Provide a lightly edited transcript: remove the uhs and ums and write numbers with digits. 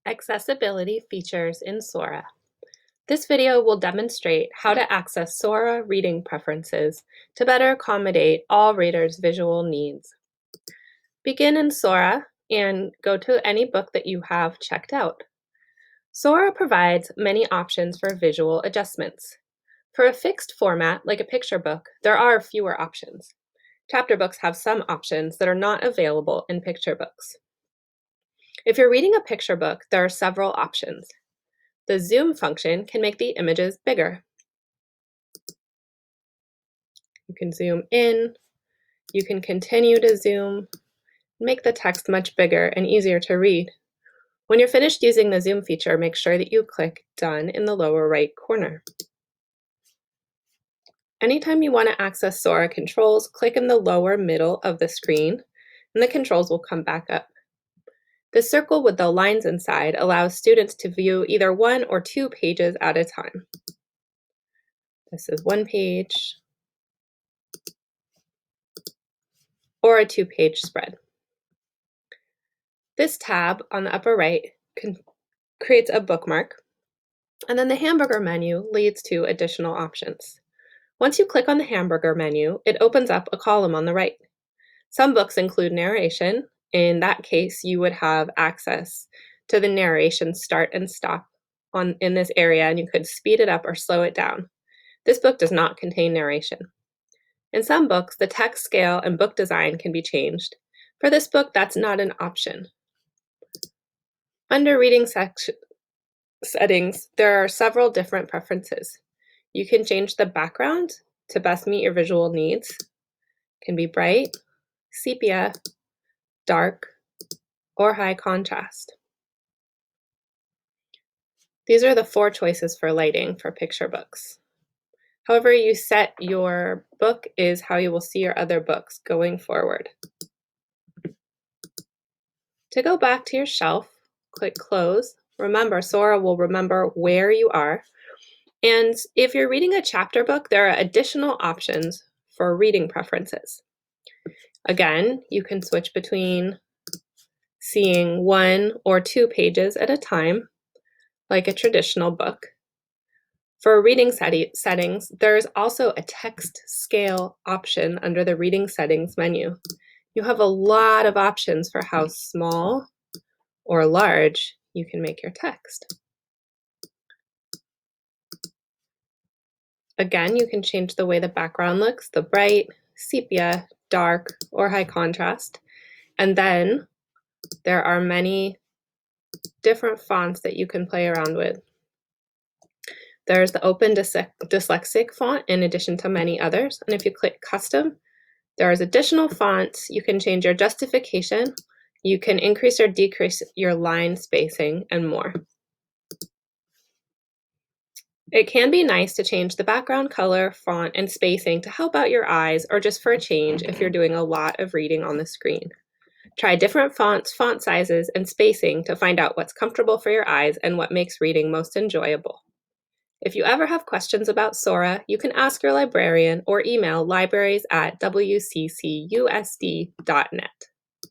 Accessibility features in Sora. This video will demonstrate how to access Sora reading preferences to better accommodate all readers' visual needs. Begin in Sora and go to any book that you have checked out. Sora provides many options for visual adjustments. For a fixed format, like a picture book, there are fewer options. Chapter books have some options that are not available in picture books. If you're reading a picture book, there are several options. The zoom function can make the images bigger. You can zoom in, you can continue to zoom, make the text much bigger and easier to read. When you're finished using the zoom feature, make sure that you click Done in the lower right corner. Anytime you want to access Sora controls, click in the lower middle of the screen and the controls will come back up. The circle with the lines inside allows students to view either one or two pages at a time. This is one page or a two-page spread. This tab on the upper right creates a bookmark, and then the hamburger menu leads to additional options. Once you click on the hamburger menu, it opens up a column on the right. Some books include narration. In that case, you would have access to the narration start and stop in this area, and you could speed it up or slow it down. This book does not contain narration. In some books, the text scale and book design can be changed. For this book, that's not an option. Under reading settings, there are several different preferences. You can change the background to best meet your visual needs. It can be bright, sepia, dark, or high contrast. These are the 4 choices for lighting for picture books. However you set your book is how you will see your other books going forward. To go back to your shelf, click Close. Remember, Sora will remember where you are. And if you're reading a chapter book, there are additional options for reading preferences. Again, you can switch between seeing 1 or 2 pages at a time, like a traditional book. For reading settings, there is also a text scale option under the reading settings menu. You have a lot of options for how small or large you can make your text. Again, you can change the way the background looks, the bright, sepia, dark, or high contrast. And then there are many different fonts that you can play around with. There's the Open Dyslexic font in addition to many others. And if you click Custom, there's additional fonts. You can change your justification. You can increase or decrease your line spacing and more. It can be nice to change the background color, font, and spacing to help out your eyes or just for a change if you're doing a lot of reading on the screen. Try different fonts, font sizes, and spacing to find out what's comfortable for your eyes and what makes reading most enjoyable. If you ever have questions about Sora, you can ask your librarian or email libraries@wccusd.net.